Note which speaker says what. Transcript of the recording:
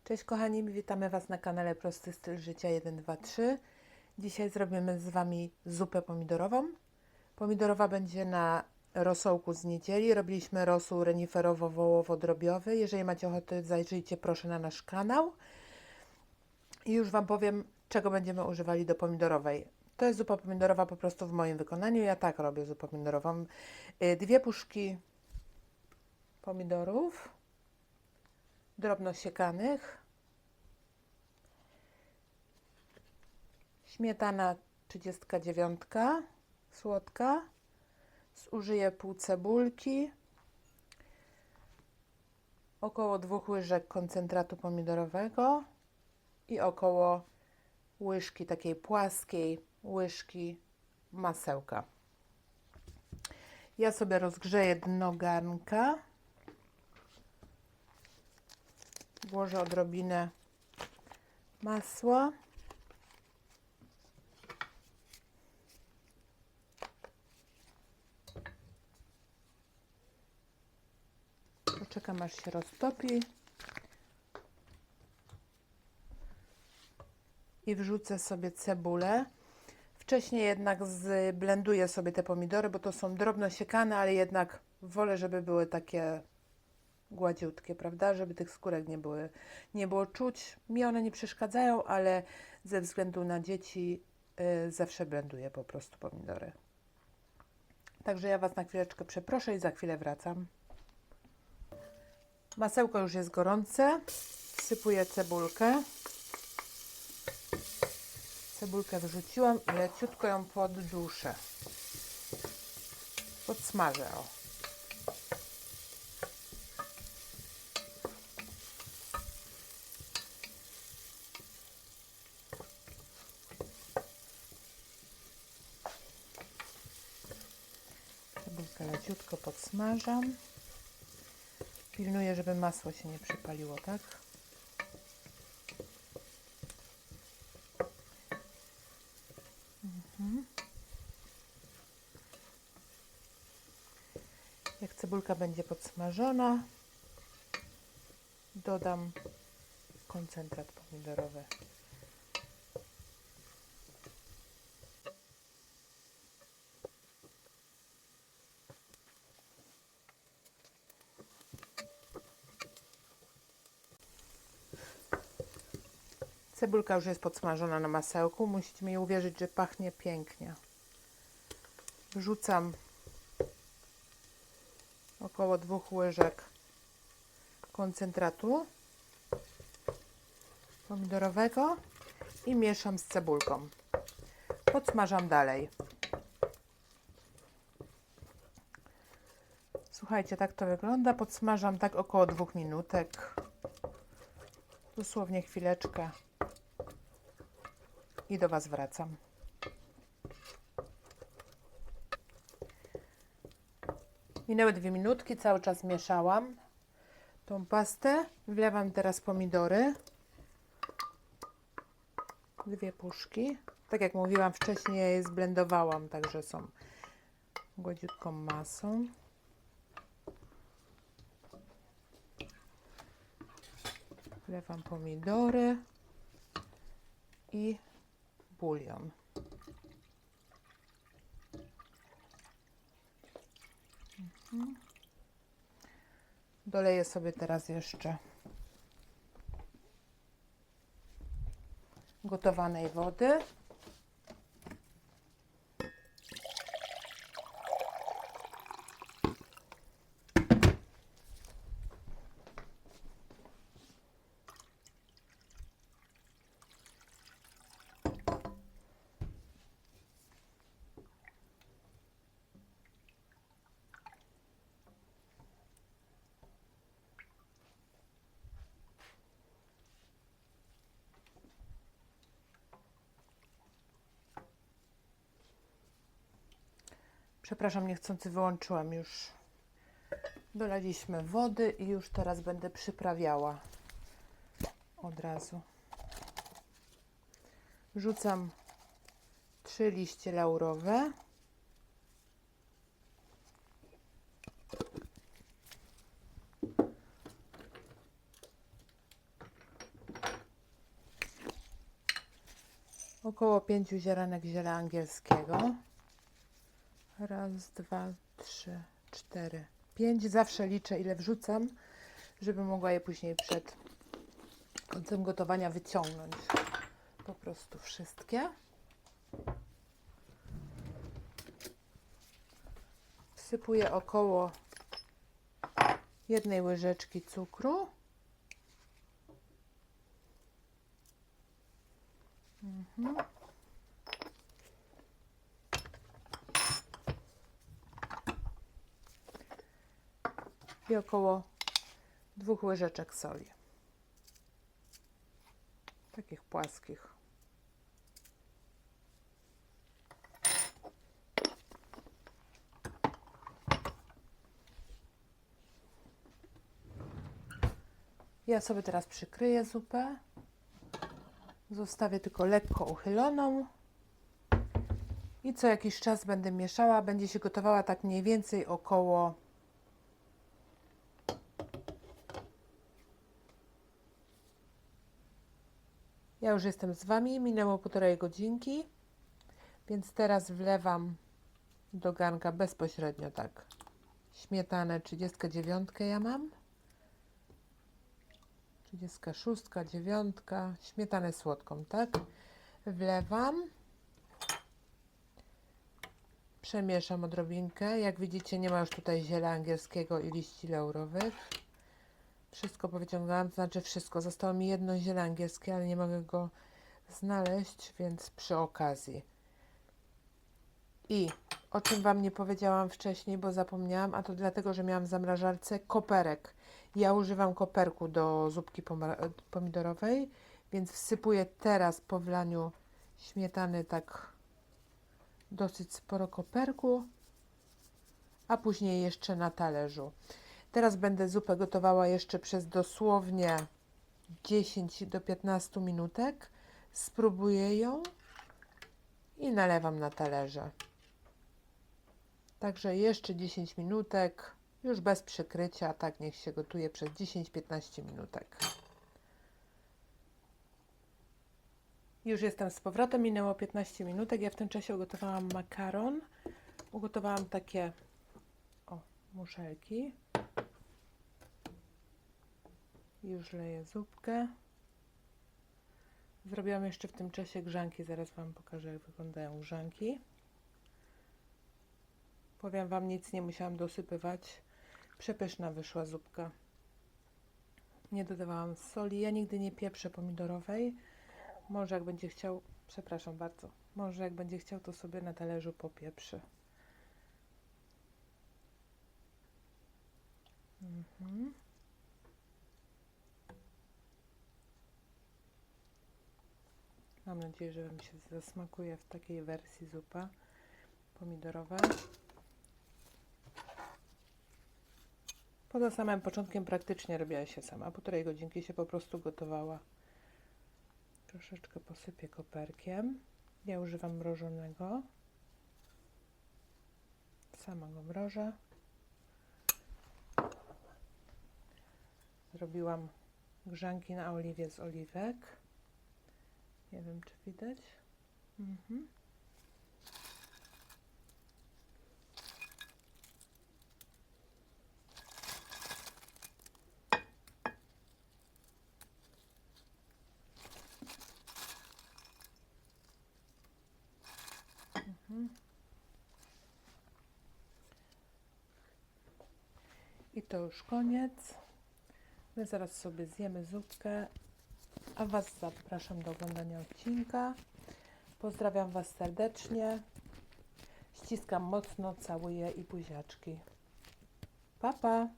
Speaker 1: Cześć kochani, witamy Was na kanale Prosty Styl Życia 1, 2, 3. Dzisiaj zrobimy z Wami zupę pomidorową. Pomidorowa będzie na rosołku z niedzieli. Robiliśmy rosół reniferowo-wołowo-drobiowy. Jeżeli macie ochotę, zajrzyjcie proszę na nasz kanał. I już Wam powiem, czego będziemy używali do pomidorowej. To jest zupa pomidorowa po prostu w moim wykonaniu. Ja tak robię zupę pomidorową. 2 puszki pomidorów drobno siekanych. Śmietana 39, słodka. Zużyję pół cebulki, około 2 łyżek koncentratu pomidorowego i około łyżki, takiej płaskiej łyżki masełka. Ja sobie rozgrzeję dno garnka. Włożę odrobinę masła. Poczekam aż się roztopi. I wrzucę sobie cebulę. Wcześniej jednak zblenduję sobie te pomidory, bo to są drobno siekane, ale jednak wolę, żeby były takie gładziutkie, prawda? Żeby tych skórek nie było czuć. Mi one nie przeszkadzają, ale ze względu na dzieci zawsze blenduję po prostu pomidory. Także ja Was na chwileczkę przeproszę i za chwilę wracam. Masełko już jest gorące. Wsypuję cebulkę. Cebulkę wrzuciłam i leciutko ją podduszę. Podsmażę. O. Cebulkę leciutko podsmażam. Pilnuję, żeby masło się nie przypaliło, tak? Jak cebulka będzie podsmażona, dodam koncentrat pomidorowy. Cebulka już jest podsmażona na masełku. Musicie mi uwierzyć, że pachnie pięknie. Wrzucam około 2 łyżek koncentratu pomidorowego i mieszam z cebulką. Podsmażam dalej. Słuchajcie, tak to wygląda. Podsmażam tak około 2 minutek. Dosłownie chwileczkę. I do Was wracam. Minęły 2 minutki, cały czas mieszałam tą pastę. Wlewam teraz pomidory. 2 puszki. Tak jak mówiłam wcześniej, ja je zblendowałam, także są gładziutką masą. Wlewam pomidory i bulion. Doleję sobie teraz jeszcze gotowanej wody. Przepraszam, niechcący wyłączyłam już. Dolaliśmy wody i już teraz będę przyprawiała od razu. Wrzucam 3 liście laurowe. Około 5 ziarenek ziela angielskiego. Raz, dwa, trzy, 4, 5. Zawsze liczę, ile wrzucam, żeby mogła je później przed końcem gotowania wyciągnąć. Po prostu wszystkie. Wsypuję około 1 łyżeczki cukru. I około 2 łyżeczek soli. Takich płaskich. Ja sobie teraz przykryję zupę. Zostawię tylko lekko uchyloną. I co jakiś czas będę mieszała. Będzie się gotowała tak mniej więcej około 'Ja już jestem z Wami, minęło 1,5 godzinki, więc teraz wlewam do garnka bezpośrednio tak. Śmietanę 39 ja mam. 36, 9, śmietanę słodką, tak? Wlewam. Przemieszam odrobinkę. Jak widzicie, nie ma już tutaj ziela angielskiego i liści laurowych. Wszystko powyciągałam, to znaczy wszystko. Zostało mi jedno ziele angielskie, ale nie mogę go znaleźć, więc przy okazji. I o czym Wam nie powiedziałam wcześniej, bo zapomniałam, a to dlatego, że miałam w zamrażarce koperek. Ja używam koperku do zupki pomidorowej, więc wsypuję teraz po wlaniu śmietany tak dosyć sporo koperku, a później jeszcze na talerzu. Teraz będę zupę gotowała jeszcze przez dosłownie 10 do 15 minutek. Spróbuję ją i nalewam na talerze. Także jeszcze 10 minutek, już bez przykrycia, tak niech się gotuje przez 10-15 minutek. Już jestem z powrotem, minęło 15 minutek. Ja w tym czasie ugotowałam makaron. Ugotowałam takie muszelki. Już leję zupkę. Zrobiłam jeszcze w tym czasie grzanki. Zaraz Wam pokażę, jak wyglądają grzanki. Powiem Wam, nic nie musiałam dosypywać. Przepyszna wyszła zupka. Nie dodawałam soli. Ja nigdy nie pieprzę pomidorowej. Może jak będzie chciał, przepraszam bardzo, może jak będzie chciał, to sobie na talerzu popieprzy. Mam nadzieję, że Wam się zasmakuje w takiej wersji zupa pomidorowa. Poza samym początkiem praktycznie robiła się sama. 1,5 godzinki się po prostu gotowała. Troszeczkę posypię koperkiem. Ja używam mrożonego. Sama go mrożę. Zrobiłam grzanki na oliwie z oliwek. Nie wiem, czy widać. I to już koniec. My zaraz sobie zjemy zupkę, a Was zapraszam do oglądania odcinka. Pozdrawiam Was serdecznie. Ściskam mocno, całuję i buziaczki. Pa, pa!